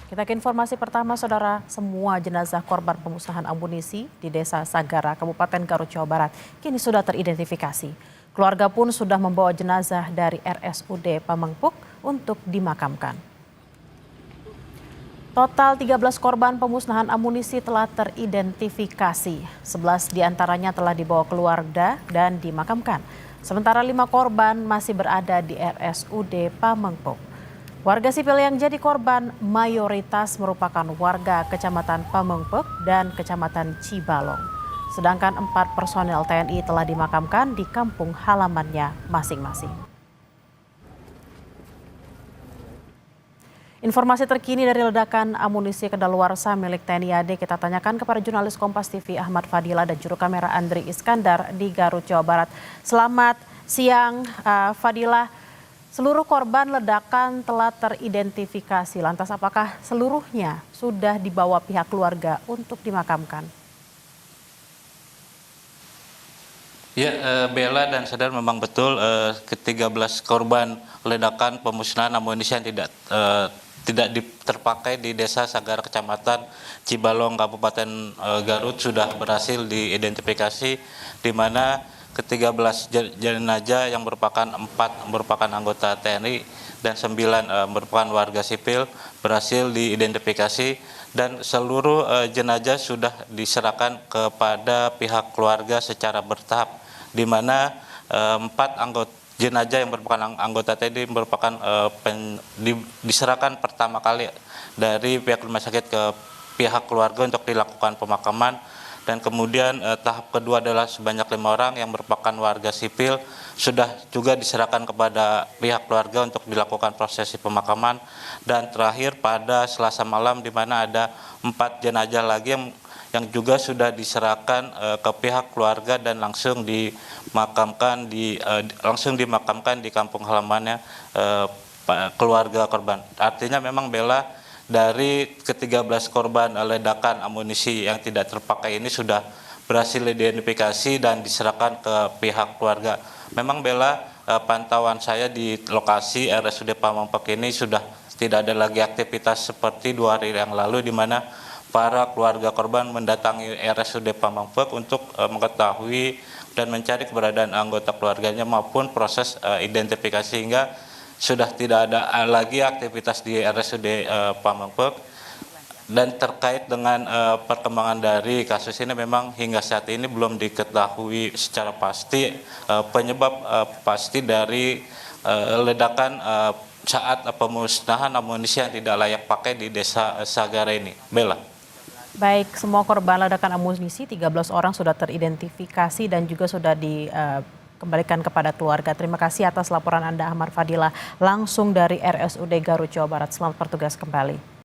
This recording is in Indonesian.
Kita ke informasi pertama, Saudara. Semua jenazah korban pemusnahan amunisi di Desa Sagara, Kabupaten Garut, Jawa Barat, kini sudah teridentifikasi. Keluarga pun sudah membawa jenazah dari RSUD Pamengpeuk untuk dimakamkan. Total 13 korban pemusnahan amunisi telah teridentifikasi. 11 diantaranya telah dibawa keluarga dan dimakamkan. Sementara 5 korban masih berada di RSUD Pamengpeuk. Warga sipil yang jadi korban mayoritas merupakan warga Kecamatan Pamengpeuk dan Kecamatan Cibalong. Sedangkan 4 personel TNI telah dimakamkan di kampung halamannya masing-masing. Informasi terkini dari ledakan amunisi kadaluarsa milik TNI AD kita tanyakan kepada jurnalis Kompas TV Ahmad Fadila dan juru kamera Andri Iskandar di Garut, Jawa Barat. Selamat siang, Fadila. Seluruh korban ledakan telah teridentifikasi. Lantas apakah seluruhnya sudah dibawa pihak keluarga untuk dimakamkan? Ya, Bella dan Saudara, memang betul ke-13 korban ledakan pemusnahan amunisi yang tidak terpakai di Desa Sagara, Kecamatan Cibalong, Kabupaten Garut sudah berhasil diidentifikasi, di mana ke-13 jenazah yang merupakan 4 merupakan anggota TNI dan 9 merupakan warga sipil berhasil diidentifikasi, dan seluruh jenazah sudah diserahkan kepada pihak keluarga secara bertahap, di mana 4 anggota jenazah yang merupakan anggota TNI merupakan diserahkan pertama kali dari pihak rumah sakit ke pihak keluarga untuk dilakukan pemakaman. Dan kemudian tahap kedua adalah sebanyak 5 orang yang merupakan warga sipil sudah juga diserahkan kepada pihak keluarga untuk dilakukan prosesi pemakaman. Dan terakhir pada Selasa malam, di mana ada 4 jenazah lagi yang juga sudah diserahkan ke pihak keluarga dan langsung dimakamkan di kampung halamannya keluarga korban. Artinya memang Bella, dari ke-13 korban ledakan amunisi yang tidak terpakai ini sudah berhasil diidentifikasi dan diserahkan ke pihak keluarga. Memang Bella, pantauan saya di lokasi RSUD Pamengpeuk ini sudah tidak ada lagi aktivitas seperti 2 hari yang lalu, di mana para keluarga korban mendatangi RSUD Pamengpeuk untuk mengetahui dan mencari keberadaan anggota keluarganya maupun proses identifikasi, hingga sudah tidak ada lagi aktivitas di RSUD Pamengpeuk. Dan terkait dengan perkembangan dari kasus ini, memang hingga saat ini belum diketahui secara pasti penyebab pasti dari ledakan saat pemusnahan amunisi yang tidak layak pakai di Desa Sagara ini. Bella. Baik, semua korban ledakan amunisi 13 orang sudah teridentifikasi dan juga sudah dikembalikan kepada keluarga. Terima kasih atas laporan Anda, Ahmad Fadila, langsung dari RSUD Garut, Jawa Barat. Selamat bertugas kembali.